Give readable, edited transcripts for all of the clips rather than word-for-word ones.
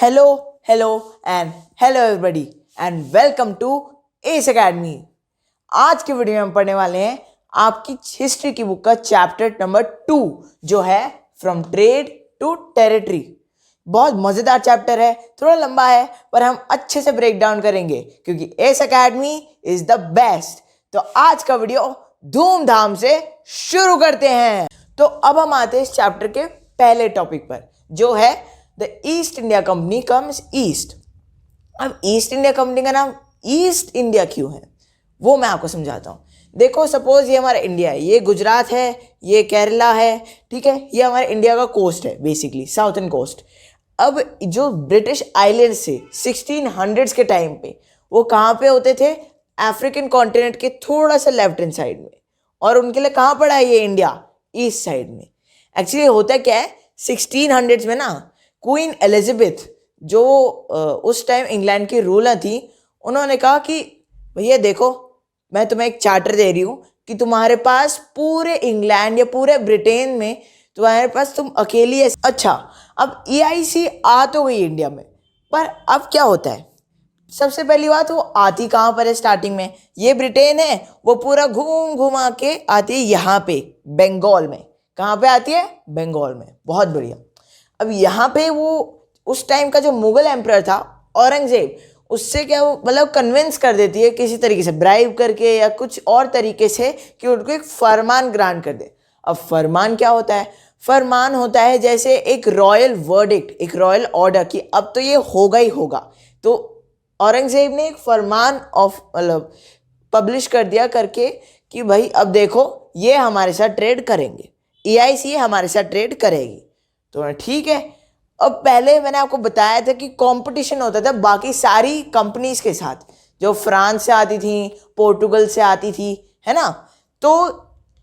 Hello hello and hello everybody and welcome to S academy. आज की video में हम पढ़ने वाले हैं आपकी हिस्ट्री की बुक का चैप्टर नंबर 2 जो है फ्रॉम ट्रेड टू टेरिटरी। बहुत मज़ेदार चैप्टर है, थोड़ा लंबा है पर हम अच्छे से ब्रेक डाउन करेंगे क्योंकि S academy is the best. तो आज का वीडियो धूमधाम से शुरू करते हैं। तो अब हम आते हैं इस चैप्टर के पहले टॉपिक पर जो है the east India company comes east. अब ईस्ट इंडिया कंपनी का नाम ईस्ट इंडिया क्यों है वो मैं आपको समझाता हूँ। देखो सपोज ये हमारा इंडिया है, ये गुजरात है, ये केरला है, ठीक है, ये हमारे इंडिया का कोस्ट है, बेसिकली साउथर्न कोस्ट। अब जो ब्रिटिश आइलैंड से 1600s के टाइम पे वो कहाँ पे होते थे, अफ्रीकन कॉन्टिनेंट के थोड़ा सा लेफ्ट हैंड साइड में, और उनके लिए कहाँ पड़ा है ये इंडिया, ईस्ट साइड में। एक्चुअली होता क्या है 1600s में ना क्वीन एलिजाबेथ जो उस टाइम इंग्लैंड की रूलर थी, उन्होंने कहा कि भैया देखो मैं तुम्हें एक चार्टर दे रही हूँ कि तुम्हारे पास पूरे इंग्लैंड या पूरे ब्रिटेन में तुम्हारे पास तुम अकेली है। अच्छा, अब EIC आ तो गई इंडिया में, पर अब क्या होता है, सबसे पहली बात वो आती कहाँ पर है स्टार्टिंग में, ये ब्रिटेन है, वो पूरा घूम घुमा के आती है यहाँ पे बंगाल में। कहाँ पे आती है, बंगाल में। बहुत बढ़िया। अब यहाँ पे वो उस टाइम का जो मुगल एम्परर था औरंगजेब, उससे क्या वो मतलब कन्विंस कर देती है किसी तरीके से, ब्राइब करके या कुछ और तरीके से, कि उनको एक फरमान ग्रांट कर दे। अब फरमान क्या होता है, फरमान होता है जैसे एक रॉयल वर्डिक्ट, एक रॉयल ऑर्डर कि अब तो ये होगा ही होगा। तो औरंगजेब ने एक फरमान ऑफ मतलब पब्लिश कर दिया करके कि भाई अब देखो ये हमारे साथ ट्रेड करेंगे, EIC हमारे साथ ट्रेड करेगी। तो ठीक है। अब पहले मैंने आपको बताया था कि कंपटीशन होता था बाकी सारी कंपनीज के साथ, जो फ्रांस से आती थी, पोर्टुगल से आती थी, है ना। तो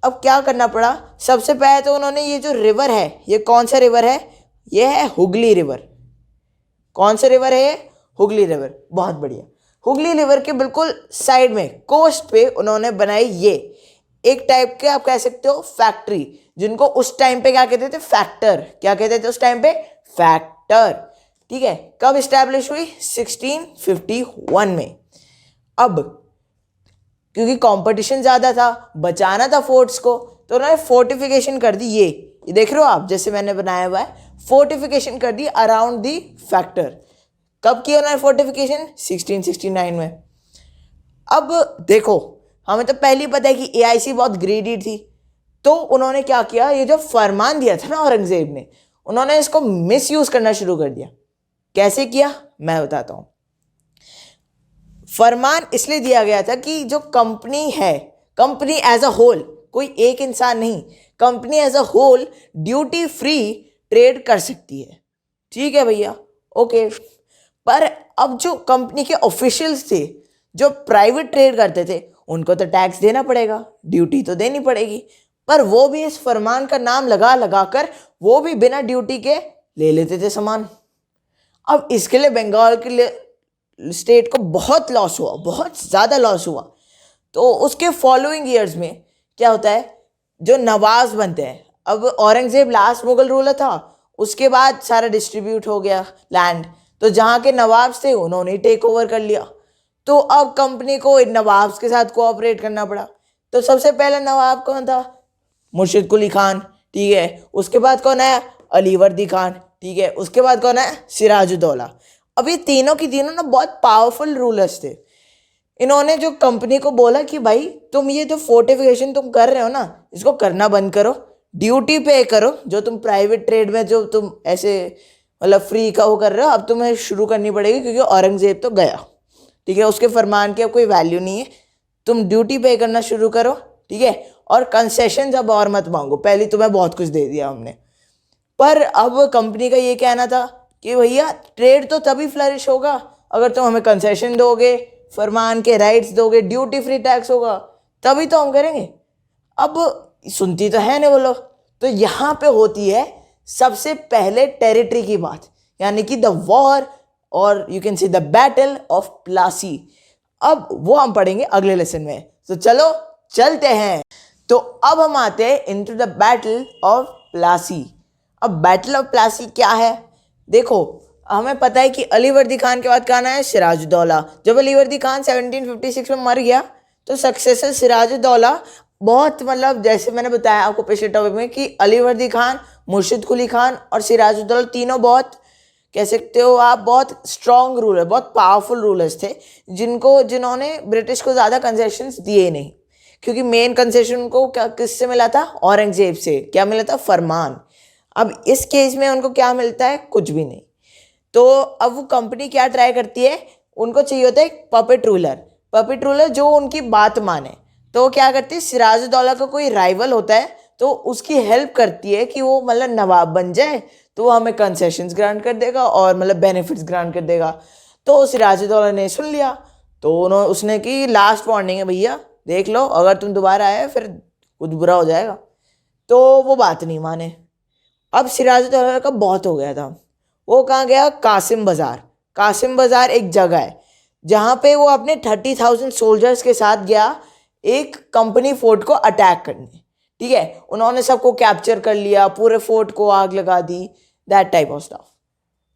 अब क्या करना पड़ा, सबसे पहले तो उन्होंने ये जो रिवर है, ये कौन सा रिवर है, ये है हुगली रिवर। कौन सा रिवर है ये, हुगली रिवर। बहुत बढ़िया। हुगली रिवर के बिल्कुल साइड में कोस्ट पे उन्होंने बनाई ये एक टाइप के आप कह सकते हो फैक्ट्री, जिनको उस टाइम पे क्या कहते थे, फैक्टर। क्या कहते थे उस टाइम पे, फैक्टर। ठीक है। कब स्टैब्लिश हुई, 1651 में। अब क्योंकि कंपटीशन ज्यादा था, बचाना था फोर्ट्स को, तो उन्होंने फोर्टिफिकेशन कर दी। ये देख रहे हो आप, जैसे मैंने बनाया हुआ है, फोर्टिफिकेशन कर दी अराउंड दी फैक्टर। कब किया उन्होंने फोर्टिफिकेशन, 1669 में। अब देखो हमें तो पहले ही पता है कि EIC बहुत ग्रीडी थी, तो उन्होंने क्या किया, ये जो फरमान दिया था ना औरंगजेब ने, उन्होंने इसको मिस यूज करना शुरू कर दिया। कैसे किया मैं बताता हूं। फरमान इसलिए दिया गया था कि जो कंपनी है, कंपनी एज अ होल, कोई एक इंसान नहीं, company as a whole duty free trade कर सकती है। ठीक है भैया, ओके। पर अब जो कंपनी के ऑफिशियल्स थे, जो प्राइवेट ट्रेड करते थे, उनको तो टैक्स देना पड़ेगा, ड्यूटी तो देनी पड़ेगी, पर वो भी इस फरमान का नाम लगा लगा कर वो भी बिना ड्यूटी के ले लेते थे सामान। अब इसके लिए बंगाल के लिए स्टेट को बहुत लॉस हुआ, बहुत ज़्यादा लॉस हुआ। तो उसके फॉलोइंग ईयर्स में क्या होता है, जो नवाब बनते हैं, अब औरंगजेब लास्ट मुगल रूलर था, उसके बाद सारा डिस्ट्रीब्यूट हो गया लैंड, तो जहाँ के नवाब थे उन्होंने टेक ओवर कर लिया। तो अब कंपनी को इन नवाब के साथ कोऑपरेट करना पड़ा। तो सबसे पहला नवाब कौन था, मुर्शिद कुली खान, ठीक है। उसके बाद कौन है, अलीवर्दी खान, ठीक है। उसके बाद कौन है, सिराजुद्दौला। अब ये तीनों की तीनों ना बहुत पावरफुल रूलर्स थे। इन्होंने जो कंपनी को बोला कि भाई तुम ये जो फोर्टिफिकेशन तुम कर रहे हो ना, इसको करना बंद करो, ड्यूटी पे करो, जो तुम प्राइवेट ट्रेड में जो तुम ऐसे मतलब फ्री का वो कर रहे हो, अब तुम्हें शुरू करनी पड़ेगी क्योंकि औरंगजेब तो गया, ठीक है, उसके फरमान की अब कोई वैल्यू नहीं है, तुम ड्यूटी पे करना शुरू करो, ठीक है। और कंसेशन अब और मत मांगो, पहले तुम्हें बहुत कुछ दे दिया हमने। पर अब कंपनी का ये कहना था कि भैया ट्रेड तो तभी फ्लरिश होगा अगर तुम हमें कंसेशन दोगे, फरमान के राइट्स दोगे, ड्यूटी फ्री टैक्स होगा, तभी तो हम करेंगे। अब सुनती तो है नहीं वो लोग। तो यहाँ पे होती है सबसे पहले टेरिटरी की बात, यानी कि द वॉर और you can see the battle of Plassey. अब वो हम पढ़ेंगे अगले लेसन में, तो चलो चलते हैं। तो अब हम आते हैं into the battle of Plassey. अब बैटल ऑफ प्लासी क्या है, देखो हमें पता है कि अली वर्दी खान के बाद कौन आया, सिराजुद्दौला। जब अली वर्दी खान 1756 में मर गया तो सक्सेसर सिराजुद्दौला बहुत, मतलब जैसे मैंने बताया आपको पिछले टॉपिक में कि अली वर्दी खान, मुर्शिद कुली खान और सिराजुद्दौला तीनों बहुत, कह सकते हो आप, बहुत स्ट्रॉन्ग रूलर, बहुत पावरफुल रूलर्स थे जिन्होंने ब्रिटिश को ज़्यादा कंसेशंस दिए नहीं, क्योंकि मेन कंसेशन उनको क्या किससे मिला था, औरंगजेब से। क्या मिला था, फरमान। अब इस केस में उनको क्या मिलता है, कुछ भी नहीं। तो अब वो कंपनी क्या ट्राई करती है, उनको चाहिए होता है एक पपेट रूलर जो उनकी बात माने। तो वो क्या करती है, सिराजुद्दौला का कोई राइवल होता है तो उसकी हेल्प करती है कि वो मतलब नवाब बन जाए, तो वो हमें कंसेशंस ग्रांट कर देगा और मतलब बेनिफिट्स ग्रांट कर देगा। तो सिराजुद्दौला ने सुन लिया, तो उसने की लास्ट वार्निंग है भैया, देख लो अगर तुम दोबारा आए फिर कुछ बुरा हो जाएगा। तो वो बात नहीं माने। अब सिराजुद्दौला का बहुत हो गया था। वो कहाँ गया, कासिम बाज़ार एक जगह है जहाँ पे वो अपने 30,000 सोल्जर्स के साथ गया एक कंपनी फोर्ट को अटैक करने। ठीक है, उन्होंने सबको कैप्चर कर लिया, पूरे फोर्ट को आग लगा दी, दैट टाइप ऑफ स्टफ।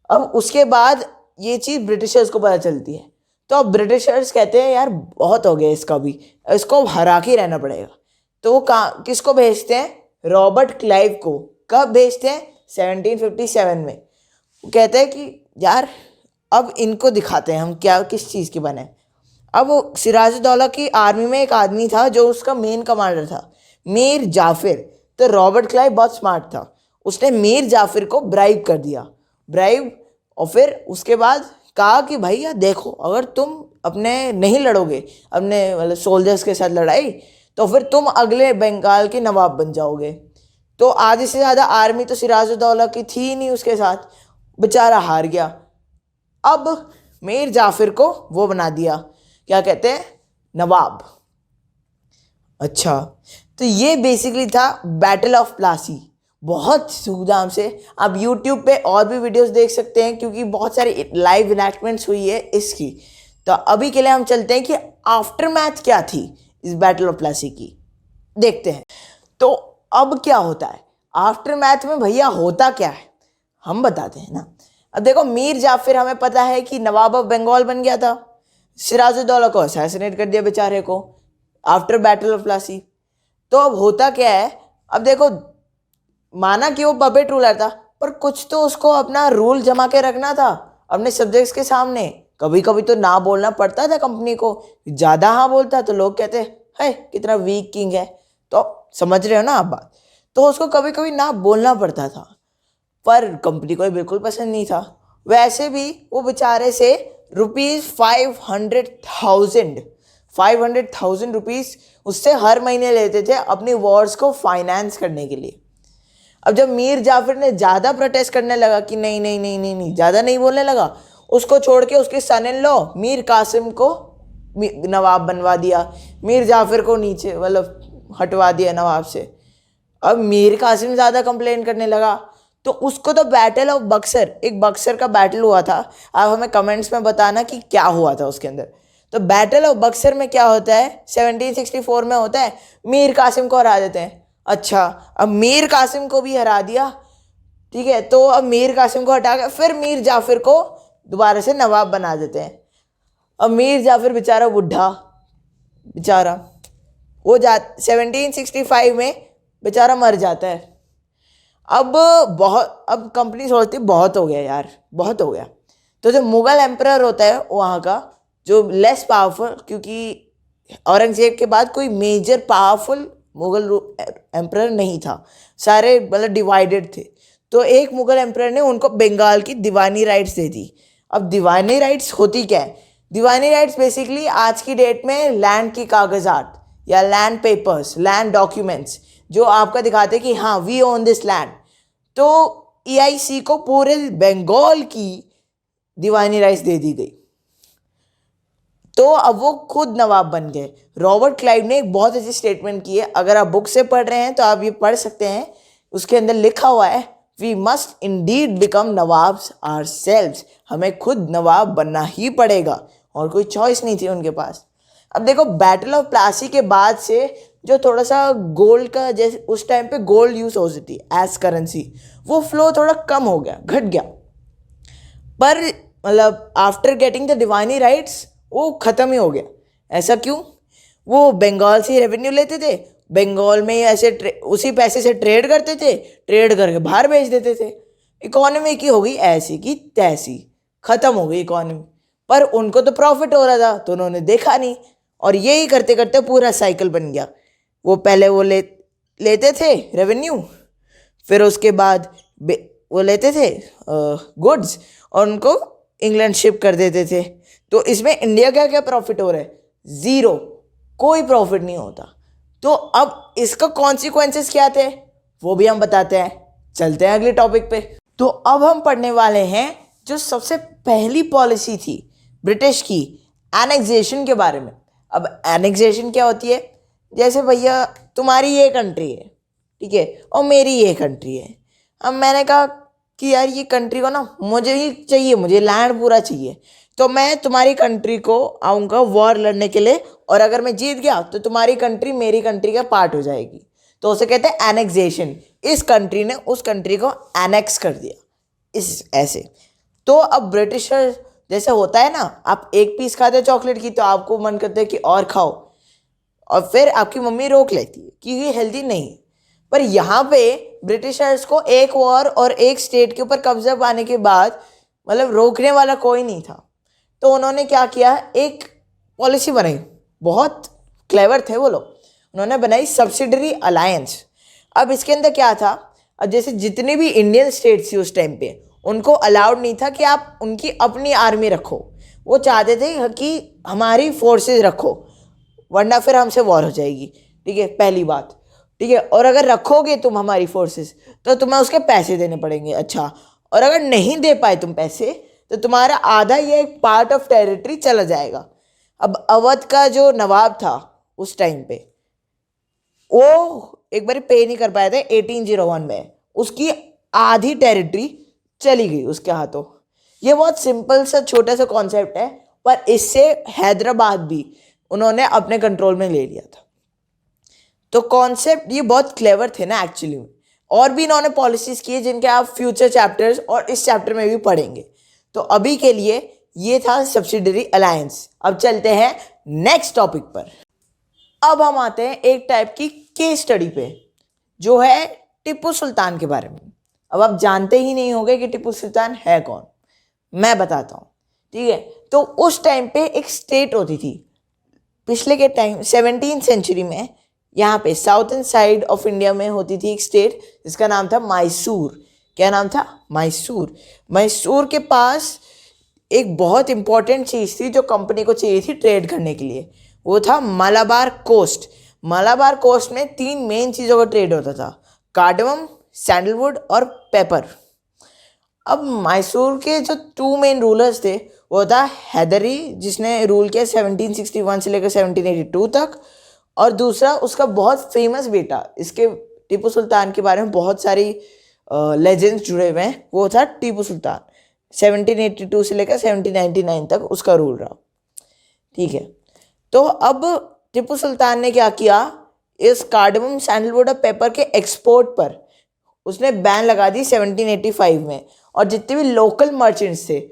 अब उसके बाद ये चीज़ ब्रिटिशर्स को पता चलती है, तो अब ब्रिटिशर्स कहते हैं यार बहुत हो गया इसका भी, इसको हरा के रहना पड़ेगा। तो वो किसको भेजते हैं, रॉबर्ट क्लाइव को। कब भेजते हैं, 1757 में। वो कहते हैं कि यार अब इनको दिखाते हैं हम क्या किस चीज़ के बने। अब सिराजुद्दौला की आर्मी में एक आदमी था जो उसका मेन कमांडर था, मीर जाफिर। तो रॉबर्ट क्लाइव बहुत स्मार्ट था, उसने मीर जाफिर को ब्राइब कर दिया, और फिर उसके बाद कहा कि भैया देखो अगर तुम अपने नहीं लड़ोगे अपने मतलब सोल्जर्स के साथ लड़ाई, तो फिर तुम अगले बंगाल के नवाब बन जाओगे। तो आधे से ज़्यादा आर्मी तो सिराजुद्दौला की थी ही नहीं उसके साथ, बेचारा हार गया। अब मीर जाफिर को वो बना दिया, क्या कहते हैं, नवाब। अच्छा, तो ये बेसिकली था बैटल ऑफ प्लासी। बहुत धूमधाम से आप यूट्यूब पे और भी वीडियोस देख सकते हैं, क्योंकि बहुत सारी लाइव इनैक्टमेंट्स हुई है इसकी। तो अभी के लिए हम चलते हैं कि आफ्टर मैथ क्या थी इस बैटल ऑफ प्लासी की, देखते हैं। तो अब क्या होता है आफ्टर मैथ में, भैया होता क्या है हम बताते हैं ना। अब देखो, मीर जाफिर हमें पता है कि नवाब ऑफ बंगाल बन गया था, सिराजुद्दौला को असैसिनेट कर दिया बेचारे को आफ्टर बैटल ऑफ प्लासी। तो अब होता क्या है, अब देखो माना कि वो पपेट रूलर था, पर कुछ तो उसको अपना रूल जमा के रखना था अपने सब्जेक्ट्स के सामने। कभी कभी तो ना बोलना पड़ता था कंपनी को, ज़्यादा हाँ बोलता तो लोग कहते है कितना वीक किंग है। तो समझ रहे हो ना आप बात। तो उसको कभी कभी ना बोलना पड़ता था, पर कंपनी को बिल्कुल पसंद नहीं था। वैसे भी वो बेचारे से ₹500,000 रुपीज़ उससे हर महीने लेते थे अपनी वॉर्स को फाइनेंस करने के लिए। अब जब मीर जाफिर ने ज़्यादा प्रोटेस्ट करने लगा कि नहीं नहीं नहीं नहीं नहीं, ज़्यादा नहीं बोलने लगा, उसको छोड़ के उसके सन इन लॉ मीर कासिम को नवाब बनवा दिया, मीर जाफिर को नीचे मतलब हटवा दिया नवाब से। अब मीर कासिम ज़्यादा कंप्लेन करने लगा, तो उसको तो बैटल ऑफ बक्सर, एक बक्सर का बैटल हुआ था, आप हमें कमेंट्स में बताना कि क्या हुआ था उसके अंदर। तो बैटल ऑफ बक्सर में क्या होता है, 1764 में होता है, मीर कासिम को हरा देते हैं। अच्छा, अब मीर कासिम को भी हरा दिया, ठीक है। तो अब मीर कासिम को हटा के फिर मीर जाफिर को दोबारा से नवाब बना देते हैं। अब मीर जाफिर बेचारा बुढ़ा, बेचारा वो 1765 में बेचारा मर जाता है। अब कंपनी सोचती बहुत हो गया यार, बहुत हो गया। तो जो मुगल एम्परर होता है वहाँ का, जो लेस पावरफुल, क्योंकि औरंगजेब के बाद कोई मेजर पावरफुल मुगल एम्परर नहीं था, सारे मतलब डिवाइडेड थे। तो एक मुगल एम्परर ने उनको बंगाल की दीवानी राइट्स दे दी। अब दीवानी राइट्स होती क्या है, दीवानी राइट्स बेसिकली आज की डेट में लैंड की कागजात या लैंड पेपर्स, लैंड डॉक्यूमेंट्स जो आपका दिखाते कि हाँ वी ओन दिस लैंड। तो EIC को पूरे बंगाल की दीवानी राइट्स दे दी गई। तो अब वो खुद नवाब बन गए। रॉबर्ट क्लाइव ने एक बहुत अच्छी स्टेटमेंट की है, अगर आप बुक से पढ़ रहे हैं तो आप ये पढ़ सकते हैं। उसके अंदर लिखा हुआ है, we must indeed become nawabs ourselves, हमें खुद नवाब बनना ही पड़ेगा और कोई चॉइस नहीं थी उनके पास। अब देखो, बैटल ऑफ प्लासी के बाद से जो थोड़ा सा गोल्ड का, जैसे उस टाइम पे गोल्ड यूज होती थी एज करेंसी, वो फ्लो थोड़ा कम हो गया, घट गया। पर मतलब आफ्टर गेटिंग द डिवाइनी राइट्स वो ख़त्म ही हो गया। ऐसा क्यों? वो बंगाल से रेवेन्यू लेते थे, बंगाल में ही ऐसे उसी पैसे से ट्रेड करते थे, ट्रेड करके बाहर बेच देते थे। इकोनॉमी की हो गई ऐसी की तैसी, ख़त्म हो गई इकोनॉमी। पर उनको तो प्रॉफिट हो रहा था तो उन्होंने देखा नहीं, और यही करते करते पूरा साइकिल बन गया। वो पहले वो लेते थे रेवेन्यू, फिर उसके बाद वो लेते थे गुड्स और उनको इंग्लैंड शिप कर देते थे। तो इसमें इंडिया का क्या प्रॉफिट हो रहा है? ज़ीरो, कोई प्रॉफिट नहीं होता। तो अब इसका कॉन्सिक्वेंसेस क्या थे वो भी हम बताते हैं। चलते हैं अगले टॉपिक पे। तो अब हम पढ़ने वाले हैं जो सबसे पहली पॉलिसी थी ब्रिटिश की, एनेक्सेशन के बारे में। अब एनेक्सेशन क्या होती है? जैसे भैया तुम्हारी ये कंट्री है, ठीक है, और मेरी ये कंट्री है। अब मैंने कहा कि यार ये कंट्री को ना मुझे ही चाहिए, मुझे लैंड पूरा चाहिए, तो मैं तुम्हारी कंट्री को आऊँगा वॉर लड़ने के लिए, और अगर मैं जीत गया तो तुम्हारी कंट्री मेरी कंट्री का पार्ट हो जाएगी। तो उसे कहते हैं एनेक्सेशन। इस कंट्री ने उस कंट्री को एनेक्स कर दिया, इस ऐसे। तो अब ब्रिटिशर जैसे होता है ना, आप एक पीस खाते हो चॉकलेट की तो आपको मन करता है कि और खाओ, और फिर आपकी मम्मी रोक लेती है कि ये हेल्दी नहीं है। पर यहाँ पे ब्रिटिशर्स को एक वॉर और एक स्टेट के ऊपर कब्जा पाने के बाद मतलब रोकने वाला कोई नहीं था। तो उन्होंने क्या किया, एक पॉलिसी बनाई, बहुत क्लेवर थे वो लोग। उन्होंने बनाई सब्सिडरी अलायंस। अब इसके अंदर क्या था, अब जैसे जितनी भी इंडियन स्टेट्स थी उस टाइम पे, उनको अलाउड नहीं था कि आप उनकी अपनी आर्मी रखो। वो चाहते थे कि हमारी फोर्सेस रखो, वरना फिर हमसे वॉर हो जाएगी, ठीक है, पहली बात, ठीक है। और अगर रखोगे तुम हमारी फोर्सेस तो तुम्हें उसके पैसे देने पड़ेंगे, अच्छा। और अगर नहीं दे पाए तुम पैसे तो तुम्हारा आधा ये एक पार्ट ऑफ टेरिटरी चला जाएगा। अब अवध का जो नवाब था उस टाइम पे, वो एक बार पे नहीं कर पाए थे 1801 में, उसकी आधी टेरिटरी चली गई उसके हाथों। ये बहुत सिंपल सा छोटा सा कॉन्सेप्ट है, पर इससे हैदराबाद भी उन्होंने अपने कंट्रोल में ले लिया था। तो कॉन्सेप्ट ये बहुत क्लेवर थे ना एक्चुअली में। और भी इन्होंने पॉलिसीज की जिनके आप फ्यूचर चैप्टर्स और इस चैप्टर में भी पढ़ेंगे। तो अभी के लिए ये था सब्सिडरी अलायंस। अब चलते हैं नेक्स्ट टॉपिक पर। अब हम आते हैं एक टाइप की केस स्टडी पे, जो है टिप्पू सुल्तान के बारे में। अब आप जानते ही नहीं होंगे कि टिप्पू सुल्तान है कौन, मैं बताता हूँ, ठीक है। तो उस टाइम पे एक स्टेट होती थी, पिछले के टाइम 17th सेंचुरी में, यहाँ पे साउथर्न साइड ऑफ इंडिया में होती थी एक स्टेट जिसका नाम था मैसूर। क्या नाम था? मैसूर। मैसूर के पास एक बहुत इंपॉर्टेंट चीज़ थी जो कंपनी को चाहिए थी ट्रेड करने के लिए, वो था मलाबार कोस्ट। मलाबार कोस्ट में 3 मेन चीज़ों का ट्रेड होता था, कार्डमम, सैंडलवुड और पेपर। अब मैसूर के जो 2 मेन रूलर्स थे वो था हैदरी, जिसने रूल किया 1761 से लेकर 1782 तक, और दूसरा उसका बहुत फेमस बेटा, इसके टीपू सुल्तान के बारे में बहुत सारी लेजेंड्स जुड़े हुए हैं, वो था टीपू सुल्तान। 1782 से लेकर 1799 तक उसका रूल रहा, ठीक है। तो अब टीपू सुल्तान ने क्या किया, इस कार्डमम, सैंडलवुड और पेपर के एक्सपोर्ट पर उसने बैन लगा दी 1785 में। और जितने भी लोकल मर्चेंट्स थे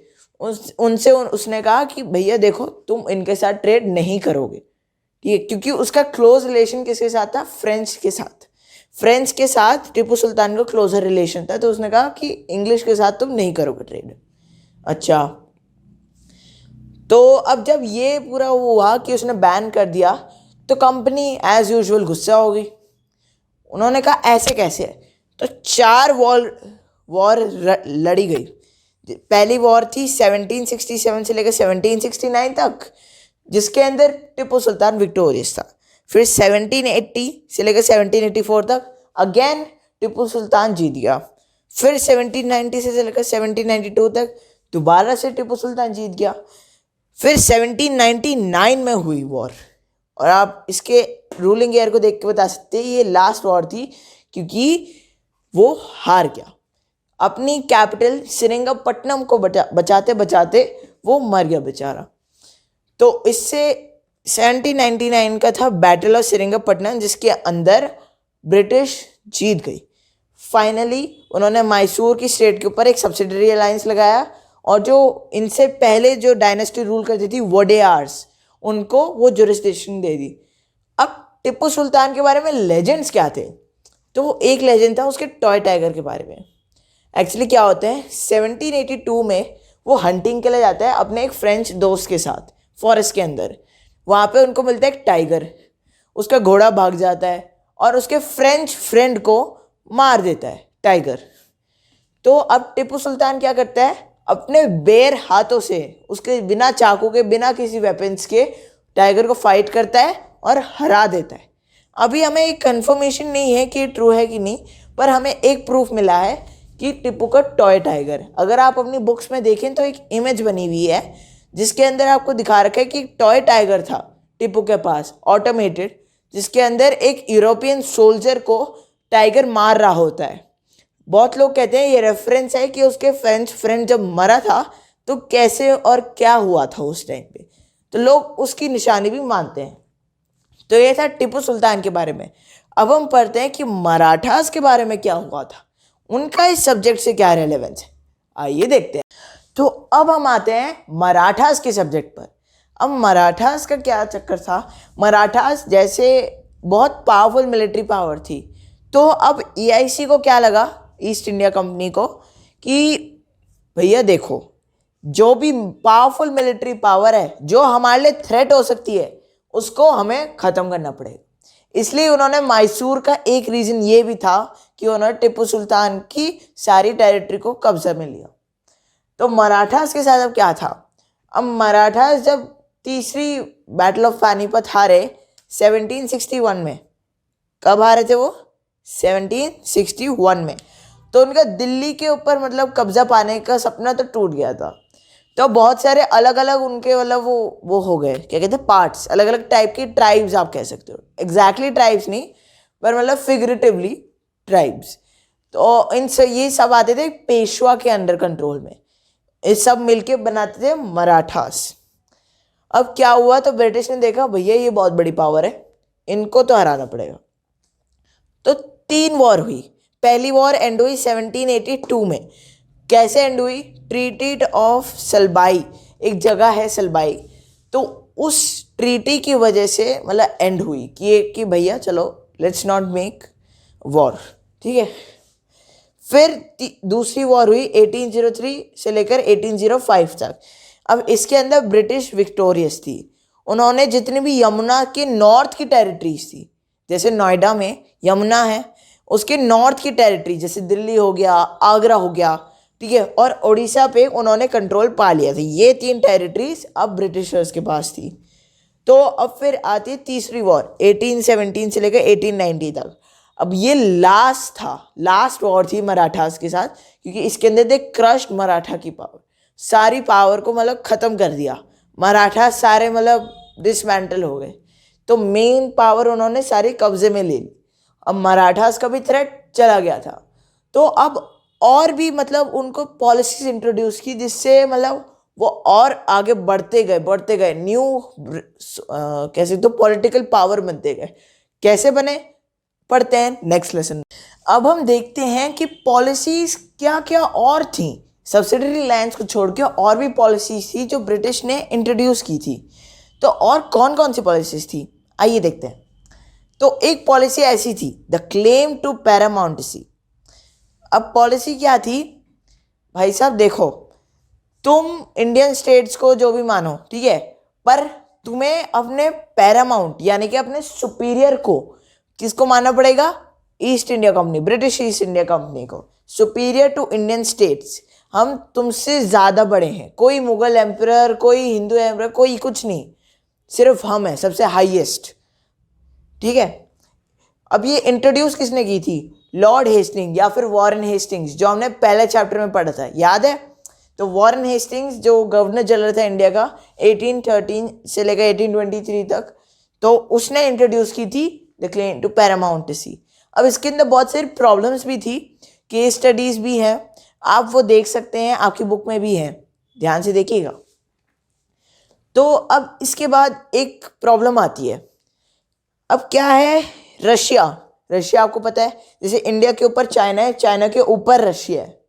उनसे उसने कहा कि भैया देखो तुम इनके साथ ट्रेड नहीं करोगे, ठीक है, क्योंकि उसका क्लोज रिलेशन किसके साथ था? फ्रेंच के साथ। फ्रेंच के साथ टीपू सुल्तान का क्लोजर रिलेशन था, तो उसने कहा कि इंग्लिश के साथ तुम नहीं करोगे ट्रेड। अच्छा, तो अब जब ये पूरा हुआ कि उसने बैन कर दिया तो कंपनी एज यूजुअल गुस्सा हो गई। उन्होंने कहा ऐसे कैसे? तो 4 वॉर लड़ी गई। पहली वॉर थी 1767 से लेकर 1769 तक, जिसके अंदर टिप्पू सुल्तान विक्टोरियस था। फिर 1780 से लेकर 1784 तक अगेन टिप्पू सुल्तान जीत गया। फिर 1790 से लेकर 1792 तक दोबारा से टिप्पू सुल्तान जीत गया। फिर 1799 में हुई वॉर, और आप इसके रूलिंग ईयर को देख के बता सकते हैं ये लास्ट वॉर थी, क्योंकि वो हार गया। अपनी कैपिटल श्रीरंगपट्टनम को बचाते बचाते वो मर गया बेचारा। तो इससे 1799 का था बैटल ऑफ श्रीरंगपट्टनम, जिसके अंदर ब्रिटिश जीत गई। फाइनली उन्होंने मैसूर की स्टेट के ऊपर एक सब्सिडरी अलायंस लगाया और जो इनसे पहले जो डायनेस्टी रूल करती थी वोडेयार्स, उनको वो जुरिस्डिक्शन दे दी। अब टिप्पू सुल्तान के बारे में लेजेंड्स क्या थे? तो एक लेजेंड था उसके टॉय टाइगर के बारे में। एक्चुअली क्या होता है, 1782 में वो हंटिंग के लिए जाता है अपने एक फ्रेंच दोस्त के साथ फॉरेस्ट के अंदर। वहाँ पे उनको मिलता है एक टाइगर, उसका घोड़ा भाग जाता है और उसके फ्रेंच फ्रेंड को मार देता है टाइगर। तो अब टिप्पू सुल्तान क्या करता है, अपने बेर हाथों से, उसके बिना चाकू के, बिना किसी वेपन्स के टाइगर को फाइट करता है और हरा देता है। अभी हमें एक कंफर्मेशन नहीं है कि ट्रू है कि नहीं, पर हमें एक प्रूफ मिला है कि टिप्पू का टॉय टाइगर, अगर आप अपनी बुक्स में देखें तो एक इमेज बनी हुई है जिसके अंदर आपको दिखा रखा है कि एक टॉय टाइगर था टिप्पू के पास, ऑटोमेटेड, जिसके अंदर एक यूरोपियन सोल्जर को टाइगर मार रहा होता है। बहुत लोग कहते हैं ये रेफरेंस है कि उसके फ्रेंच फ्रेंड जब मरा था तो कैसे और क्या हुआ था उस टाइम पे, तो लोग उसकी निशानी भी मानते हैं। तो ये था टिप्पू सुल्तान के बारे में। अब हम पढ़ते हैं कि मराठास के बारे में क्या हुआ था, उनका इस सब्जेक्ट से क्या रेलेवेंस है, आइए देखते हैं। तो अब हम आते हैं मराठास के सब्जेक्ट पर। अब मराठास का क्या चक्कर था, मराठास जैसे बहुत पावरफुल मिलिट्री पावर थी, तो अब ईआईसी को क्या लगा, ईस्ट इंडिया कंपनी को, कि भैया देखो जो भी पावरफुल मिलिट्री पावर है जो हमारे लिए थ्रेट हो सकती है उसको हमें ख़त्म करना पड़ेगा। इसलिए उन्होंने मैसूर का एक रीज़न ये भी था कि उन्होंने टिप्पू सुल्तान की सारी टेरिटरी को कब्जा में लिया। तो मराठास के साथ अब क्या था, अब मराठास जब तीसरी बैटल ऑफ पानीपत हारे 1761 में, कब हारे थे वो, 1761 में, तो उनका दिल्ली के ऊपर मतलब कब्जा पाने का सपना तो टूट गया था। तो बहुत सारे अलग अलग उनके मतलब वो हो गए, क्या कहते हैं, पार्ट्स, अलग अलग टाइप की ट्राइब्स आप कह सकते हो, एग्जैक्टली ट्राइब्स नहीं पर मतलब फिगरेटिवली ट्राइब्स। तो ये सब आते थे पेशवा के अंडर कंट्रोल में, ये सब मिलके बनाते थे मराठास। अब क्या हुआ, तो ब्रिटिश ने देखा भैया ये बहुत बड़ी पावर है, इनको तो हराना पड़ेगा। तो 3 वॉर हुई। पहली वॉर एंड हुई 1782 में। कैसे एंड हुई, ट्रीटी ऑफ सलबाई, एक जगह है सलबाई, तो उस ट्रीटी की वजह से मतलब एंड हुई कि भैया चलो लेट्स नॉट मेक वॉर, ठीक है। फिर दूसरी वॉर हुई 1803 से लेकर 1805 तक। अब इसके अंदर ब्रिटिश विक्टोरियस थी, उन्होंने जितनी भी यमुना के नॉर्थ की टेरिटरीज थी, जैसे नोएडा में यमुना है, उसके नॉर्थ की टेरिटरी जैसे दिल्ली हो गया, आगरा हो गया, ठीक है, और उड़ीसा पे उन्होंने कंट्रोल पा लिया था। ये 3 टेरिटरीज अब ब्रिटिशर्स के पास थी। तो अब फिर आती है तीसरी वॉर 1817 से लेकर 1890 तक। अब ये लास्ट वॉर थी मराठास के साथ, क्योंकि इसके अंदर दे क्रश्ड मराठा की पावर, सारी पावर को मतलब ख़त्म कर दिया। मराठा सारे मतलब डिसमेंटल हो गए, तो मेन पावर उन्होंने सारी कब्जे में ले ली। अब मराठास का भी थ्रेट चला गया था, तो अब और भी मतलब उनको पॉलिसीज इंट्रोड्यूस की जिससे मतलब वो और आगे बढ़ते गए न्यू कैसे तो पॉलिटिकल पावर बनते गए। कैसे बने, पढ़ते हैं नेक्स्ट लेसन। अब हम देखते हैं कि पॉलिसीज क्या क्या और थी, सब्सिडरी लैंड्स को छोड़ के और भी पॉलिसीज थी जो ब्रिटिश ने इंट्रोड्यूस की थी। तो और कौन कौन सी पॉलिसीज थी, आइए देखते हैं। तो एक पॉलिसी ऐसी थी, द क्लेम टू पैरामाउंटेसी। अब पॉलिसी क्या थी, भाई साहब देखो, तुम इंडियन स्टेट्स को जो भी मानो, ठीक है, पर तुम्हें अपने पैरामाउंट यानी कि अपने सुपीरियर को किसको मानना पड़ेगा, east India company, British east India company को, सुपीरियर टू इंडियन स्टेट्स। हम तुमसे ज़्यादा बड़े हैं, कोई मुगल एम्परर, कोई हिंदू एम्परर, कोई कुछ नहीं, सिर्फ हम हैं सबसे हाईएस्ट, ठीक है। अब ये इंट्रोड्यूस किसने की थी, लॉर्ड हेस्टिंग्स या फिर वॉरेन हेस्टिंग्स, जो हमने पहले चैप्टर में पढ़ा था, याद है। तो वॉरेन हेस्टिंग्स जो गवर्नर जनरल था इंडिया का 1813 से लेकर 1823 तक, तो उसने इंट्रोड्यूस की थी द क्लेम टू पैरामाउंटेसी। अब इसके अंदर बहुत सारी प्रॉब्लम्स भी थी, केस स्टडीज़ भी हैं, आप वो देख सकते हैं, आपकी बुक में भी हैं, ध्यान से देखिएगा। तो अब इसके बाद एक प्रॉब्लम आती है, अब क्या है, रशिया आपको पता है, जैसे इंडिया के ऊपर चाइना है, चाइना के ऊपर रशिया है,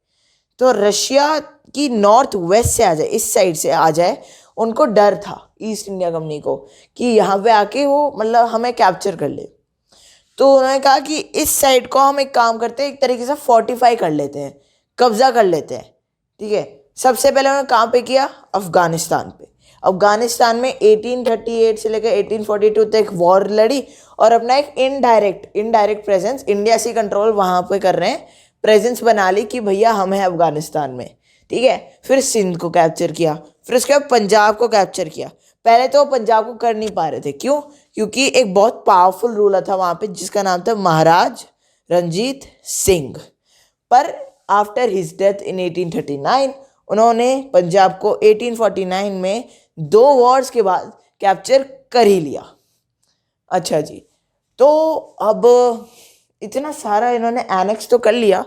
तो रशिया की नॉर्थ वेस्ट से आ जाए, इस साइड से आ जाए, उनको डर था ईस्ट इंडिया कंपनी को कि यहाँ पे आके वो मतलब हमें कैप्चर कर ले। तो उन्होंने कहा कि इस साइड को हम एक काम करते हैं, एक तरीके से फोर्टिफाई कर लेते हैं, कब्जा कर लेते हैं, ठीक है। सबसे पहले उन्होंने कहाँ पे किया? अफगानिस्तान पे। अफगानिस्तान में 1838 से लेकर 1842 तक वॉर लड़ी और अपना एक इनडायरेक्ट प्रेजेंस, इंडिया से कंट्रोल वहाँ पे कर रहे हैं, प्रेजेंस बना ली कि भैया हम हैं अफगानिस्तान में, ठीक है। फिर सिंध को कैप्चर किया, फिर उसके बाद पंजाब को कैप्चर किया। पहले तो पंजाब को कर नहीं पा रहे थे, क्यों? क्योंकि एक बहुत पावरफुल रूलर था वहाँ पे जिसका नाम था महाराज रंजीत सिंह। पर आफ्टर हिज डेथ इन 1839 उन्होंने पंजाब को 1849 में 2 वॉर्स के बाद कैप्चर कर ही लिया। अच्छा जी, तो अब इतना सारा इन्होंने एनेक्स तो कर लिया,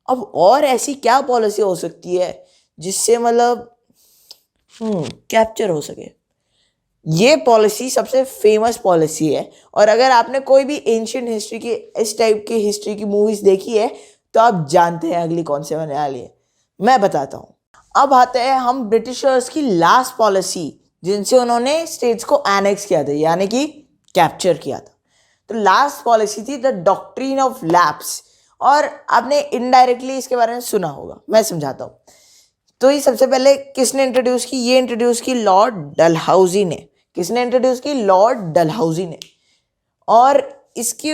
अब और ऐसी क्या पॉलिसी हो सकती है जिससे मतलब कैप्चर हो सके? ये पॉलिसी सबसे फेमस पॉलिसी है, और अगर आपने कोई भी एंशियंट हिस्ट्री की, इस टाइप की हिस्ट्री की मूवीज देखी है तो आप जानते हैं अगली कौन से होने वाली है। मैं बताता हूँ। अब आते हैं हम ब्रिटिशर्स की लास्ट पॉलिसी जिनसे उन्होंने स्टेट्स को एनेक्स किया था, यानी कि कैप्चर किया था। तो लास्ट पॉलिसी थी द डॉक्ट्रिन ऑफ लैप्स, और आपने इनडायरेक्टली इसके बारे में सुना होगा, मैं समझाता हूँ। तो ये सबसे पहले किसने इंट्रोड्यूस की? ये इंट्रोड्यूस की लॉर्ड डलहौजी ने। किसने इंट्रोड्यूस की? लॉर्ड डलहौजी ने। और इसके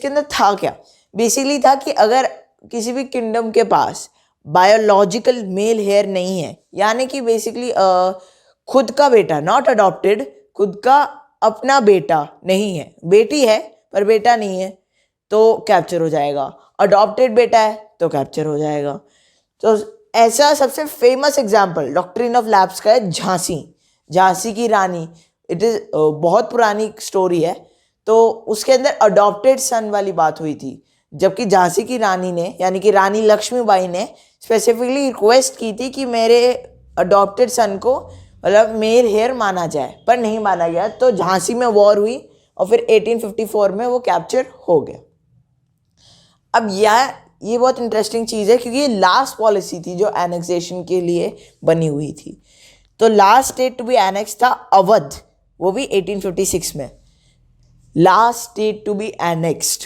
अंदर था क्या? बेसिकली था कि अगर किसी भी किंगडम के पास बायोलॉजिकल मेल हेयर नहीं है, यानी कि बेसिकली खुद का बेटा, नॉट अडॉप्टेड, खुद का अपना बेटा नहीं है, बेटी है पर बेटा नहीं है, तो कैप्चर हो जाएगा। अडॉप्टेड बेटा है तो कैप्चर हो जाएगा। तो ऐसा सबसे famous example doctrine of lapse का है झांसी की रानी। इट इज़ बहुत पुरानी स्टोरी है। तो उसके अंदर अडॉप्टेड सन वाली बात हुई थी, जबकि झांसी की रानी ने, यानी कि रानी लक्ष्मीबाई ने स्पेसिफिकली रिक्वेस्ट की थी कि मेरे अडॉप्टेड सन को मतलब मेल हेयर माना जाए, पर नहीं माना गया। तो झांसी में वॉर हुई और फिर 1854 में वो कैप्चर हो गया। अब ये बहुत इंटरेस्टिंग चीज़ है क्योंकि ये लास्ट पॉलिसी थी जो एनेक्सेशन के लिए बनी हुई थी। तो last state to be annex था अवध, वो भी 1856 में, last state to be annexed.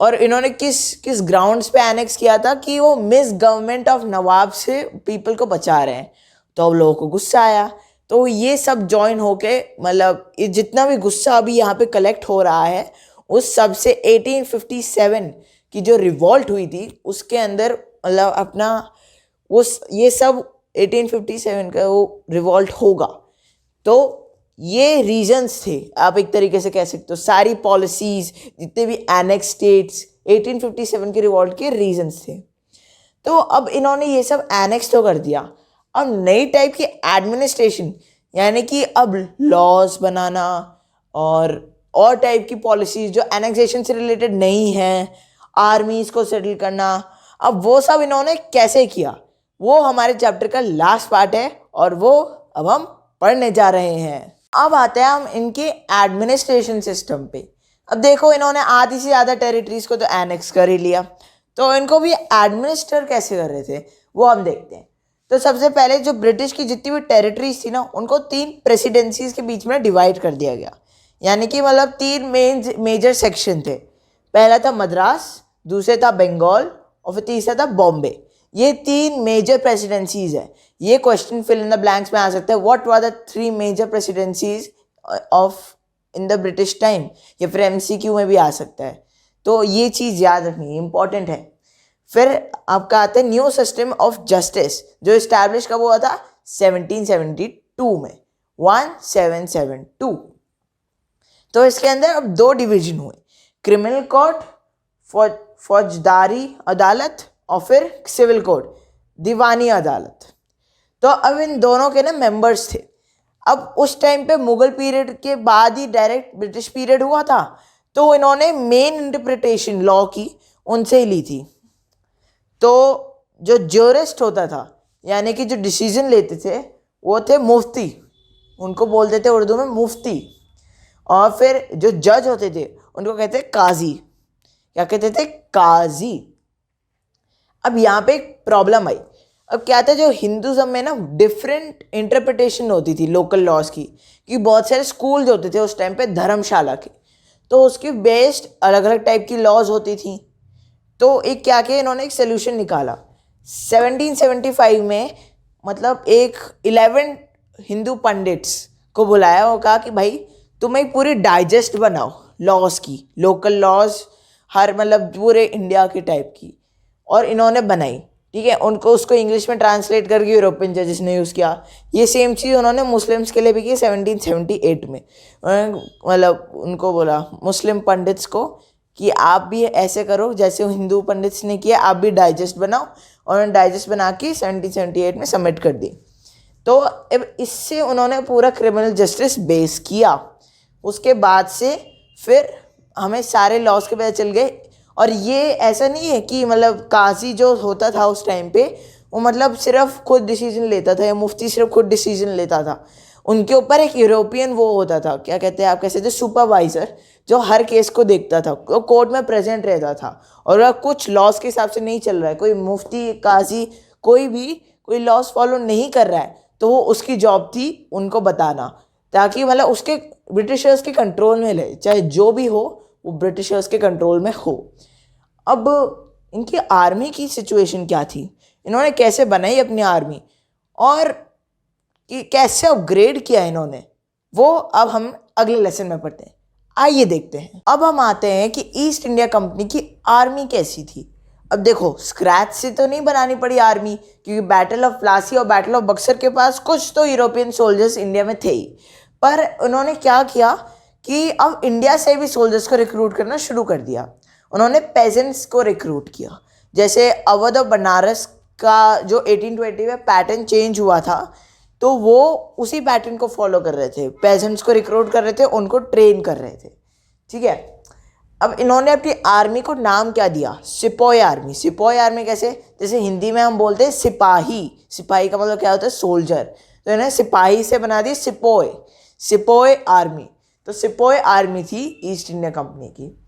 और इन्होंने किस ग्राउंड्स पे एनेक्स किया था? कि वो मिस गवर्नमेंट ऑफ नवाब से पीपल को बचा रहे हैं। तो अब लोगों को गुस्सा आया, तो ये सब ज्वाइन होके मतलब जितना भी गुस्सा अभी यहाँ पे कलेक्ट हो रहा है, उस सब से 1857 की जो रिवॉल्ट हुई थी उसके अंदर मतलब अपना ये सब 1857 का वो रिवॉल्ट होगा। तो ये रीजंस थे, आप एक तरीके से कह सकते हो सारी पॉलिसीज, जितने भी एनेक्स स्टेट्स 1857 के रिवॉल्ट के रीजंस थे। तो अब इन्होंने ये सब एनेक्स तो कर दिया, अब नई टाइप की एडमिनिस्ट्रेशन, यानी कि अब लॉज बनाना और टाइप की पॉलिसीज जो एनेक्सेशन से रिलेटेड नहीं हैं, आर्मीज को सेटल करना, अब वो सब इन्होंने कैसे किया, वो हमारे चैप्टर का लास्ट पार्ट है और वो अब हम पढ़ने जा रहे हैं। अब आते हैं हम इनके एडमिनिस्ट्रेशन सिस्टम पे। अब देखो, इन्होंने आधी से ज़्यादा टेरिटरीज को तो एनेक्स कर ही लिया, तो इनको भी एडमिनिस्टर कैसे कर रहे थे वो हम देखते हैं। तो सबसे पहले जो ब्रिटिश की जितनी भी टेरिटरीज थी ना, उनको 3 प्रेसिडेंसीज के बीच में डिवाइड कर दिया गया, यानी कि मतलब 3 मेजर सेक्शन थे। पहला था मद्रास, दूसरे था बंगाल और फिर तीसरा था बॉम्बे। ये 3 मेजर प्रेसिडेंसीज है। ये question fill in the blanks में आ सकता है, what were the 3 major presidencies of in the British time, या फिर MCQ में भी आ सकता है। तो ये चीज़ याद रखनी इंपॉर्टेंट है। फिर आपका आता है न्यू सिस्टम ऑफ जस्टिस, जो इस्टेब्लिश कब हुआ था? 1772 में, 1772। तो इसके अंदर अब 2 डिवीजन हुए, क्रिमिनल कोर्ट, फौजदारी अदालत, और फिर सिविल कोर्ट, दीवानी अदालत। तो अब इन दोनों के ना मेंबर्स थे। अब उस टाइम पे मुगल पीरियड के बाद ही डायरेक्ट ब्रिटिश पीरियड हुआ था, तो इन्होंने मेन इंटरप्रिटेशन लॉ की उनसे ही ली थी। तो जो ज्यूरिस्ट होता था, यानी कि जो डिसीजन लेते थे, वो थे मुफ्ती, उनको बोलते थे उर्दू में मुफ्ती। और फिर जो जज होते थे उनको कहते थे काजी। क्या कहते थे? काजी। अब यहाँ पे एक प्रॉब्लम आई अब क्या था, जो हिंदुज़म में ना डिफरेंट इंटरप्रिटेशन होती थी लोकल लॉज की, कि बहुत सारे स्कूल्स होते थे उस टाइम पे धर्मशाला के, तो उसके बेस्ड अलग अलग टाइप की लॉज होती थी। तो एक क्या किया इन्होंने, एक सोल्यूशन निकाला 1775 में, मतलब एक 11 हिंदू पंडित्स को बुलाया और कहा कि भाई तुम एक पूरी डाइजेस्ट बनाओ लॉज की, लोकल लॉज, हर मतलब पूरे इंडिया के टाइप की, और इन्होंने बनाई। ठीक है, उनको उसको इंग्लिश में ट्रांसलेट करके यूरोपियन जजेस ने यूज़ किया। ये सेम चीज़ उन्होंने मुस्लिम्स के लिए भी की 1778 में। उन्होंने मतलब उनको बोला मुस्लिम पंडित्स को कि आप भी ऐसे करो जैसे हिंदू पंडित्स ने किया, आप भी डाइजेस्ट बनाओ, और उन्होंने डाइजेस्ट बना के 1778 में सबमिट कर दी। तो अब इससे उन्होंने पूरा क्रिमिनल जस्टिस बेस किया। उसके बाद से फिर हमें सारे लॉज के पता चल गए। और ये ऐसा नहीं है कि मतलब काजी जो होता था उस टाइम पे वो मतलब सिर्फ खुद डिसीजन लेता था, या मुफ्ती सिर्फ खुद डिसीजन लेता था। उनके ऊपर एक यूरोपियन वो होता था, क्या कहते हैं आप, कैसे थे, सुपरवाइज़र, जो हर केस को देखता था, वो कोर्ट में प्रेजेंट रहता था। और अगर कुछ लॉज के हिसाब से नहीं चल रहा है, कोई मुफ्ती, काजी, कोई भी कोई लॉज फॉलो नहीं कर रहा है, तो वो उसकी जॉब थी उनको बताना, ताकि मतलब उसके ब्रिटिशर्स के कंट्रोल में रहे, चाहे जो भी हो वो ब्रिटिशर्स के कंट्रोल में हो। अब इनकी आर्मी की सिचुएशन क्या थी, इन्होंने कैसे बनाई अपनी आर्मी, और कि कैसे अपग्रेड किया इन्होंने, वो अब हम अगले लेसन में पढ़ते हैं। आइए देखते हैं। अब हम आते हैं कि ईस्ट इंडिया कंपनी की आर्मी कैसी थी। अब देखो, स्क्रैच से तो नहीं बनानी पड़ी आर्मी, क्योंकि बैटल ऑफ प्लासी और बैटल ऑफ बक्सर के पास कुछ तो यूरोपियन सोल्जर्स इंडिया में थे ही। पर उन्होंने क्या किया कि अब इंडिया से भी सोल्जर्स को रिक्रूट करना शुरू कर दिया। उन्होंने पेजेंट्स को रिक्रूट किया। जैसे अवध और बनारस का जो 1820 में पैटर्न चेंज हुआ था, तो वो उसी पैटर्न को फॉलो कर रहे थे। पेजेंट्स को रिक्रूट कर रहे थे, उनको ट्रेन कर रहे थे। ठीक है, अब इन्होंने अपनी आर्मी को नाम क्या दिया, सिपोय आर्मी। सिपोय आर्मी कैसे, जैसे हिंदी में हम बोलते हैं सिपाही, सिपाही का मतलब क्या होता है, सोल्जर, तो इन्हें सिपाही से बना दी सिपोय, सिपोय आर्मी। तो सिपोय आर्मी थी ईस्ट इंडिया कंपनी की।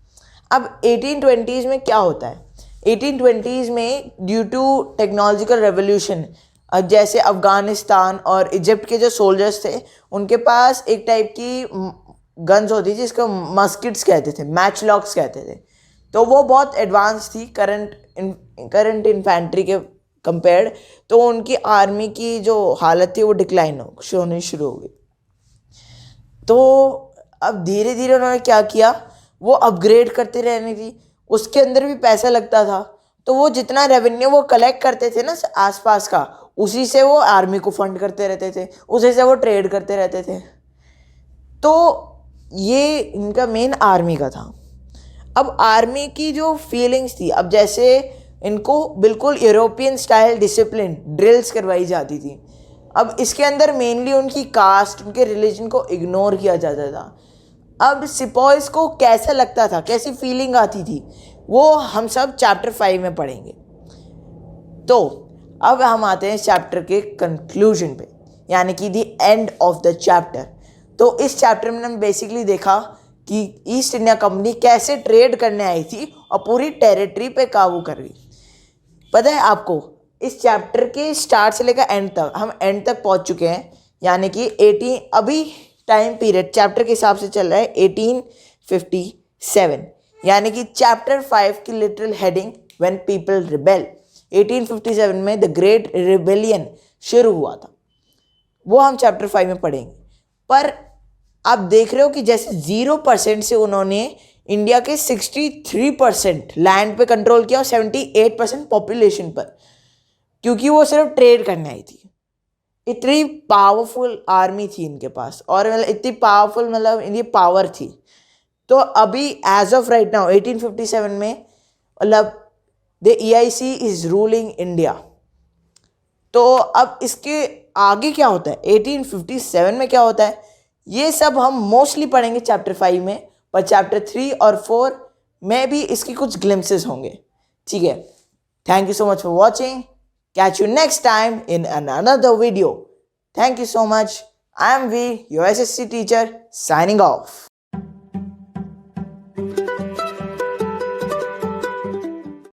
अब 1820s में क्या होता है, 1820s में ड्यू टू टेक्नोलॉजिकल रेवोल्यूशन, जैसे अफ़गानिस्तान और इजिप्ट के जो सोल्जर्स थे, उनके पास एक टाइप की गन्स होती थी जिसको मस्किट्स कहते थे, मैच लॉक्स कहते थे। तो वो बहुत एडवांस थी करंट इन्फेंट्री के कंपेयर्ड। तो उनकी आर्मी की जो हालत थी वो डिक्लाइन होनी शुरू हो गई। तो अब धीरे धीरे उन्होंने क्या किया, वो अपग्रेड करते रहने थी। उसके अंदर भी पैसा लगता था, तो वो जितना रेवेन्यू वो कलेक्ट करते थे ना आसपास का, उसी से वो आर्मी को फंड करते रहते थे, उसी से वो ट्रेड करते रहते थे। तो ये इनका मेन आर्मी का था। अब आर्मी की जो फीलिंग्स थी, अब जैसे इनको बिल्कुल यूरोपियन स्टाइल डिसिप्लिन ड्रिल्स करवाई जाती थी। अब इसके अंदर मेनली उनकी कास्ट, उनके रिलीजन को इग्नोर किया जाता था। अब सिपॉयज को कैसा लगता था, कैसी फीलिंग आती थी, वो हम सब चैप्टर 5 में पढ़ेंगे। तो अब हम आते हैं चैप्टर के कंक्लूजन पे, यानी कि the end of the chapter. तो इस चैप्टर में हमने बेसिकली देखा कि ईस्ट इंडिया कंपनी कैसे ट्रेड करने आई थी और पूरी टेरिटरी पे काबू कर गई। पता है आपको, इस चैप्टर के स्टार्ट से लेकर एंड तक, हम एंड तक पहुंच चुके हैं, यानी कि 18, अभी टाइम पीरियड चैप्टर के हिसाब से चल रहा है 1857, यानी कि चैप्टर 5 की literal heading when people rebel. 1857 में द ग्रेट रिबेलियन शुरू हुआ था, वो हम चैप्टर 5 में पढ़ेंगे। पर आप देख रहे हो कि जैसे 0% से उन्होंने इंडिया के 63% लैंड पे कंट्रोल किया और 78% पॉपुलेशन पर, क्योंकि वो सिर्फ ट्रेड करने आई थी। इतनी पावरफुल आर्मी थी इनके पास, और मतलब इतनी पावरफुल, मतलब इनकी पावर थी। तो अभी एज ऑफ राइट नाउ 1857 में मतलब the EIC is ruling India. तो अब इसके आगे क्या होता है, 1857 में क्या होता है, ये सब हम मोस्टली पढ़ेंगे चैप्टर 5 में, पर चैप्टर 3 और 4 में भी इसकी कुछ ग्लिम्सेस होंगे। ठीक है, thank you so much for watching. Catch you next time in another video. Thank you so much. I am V, your SSC teacher, signing off.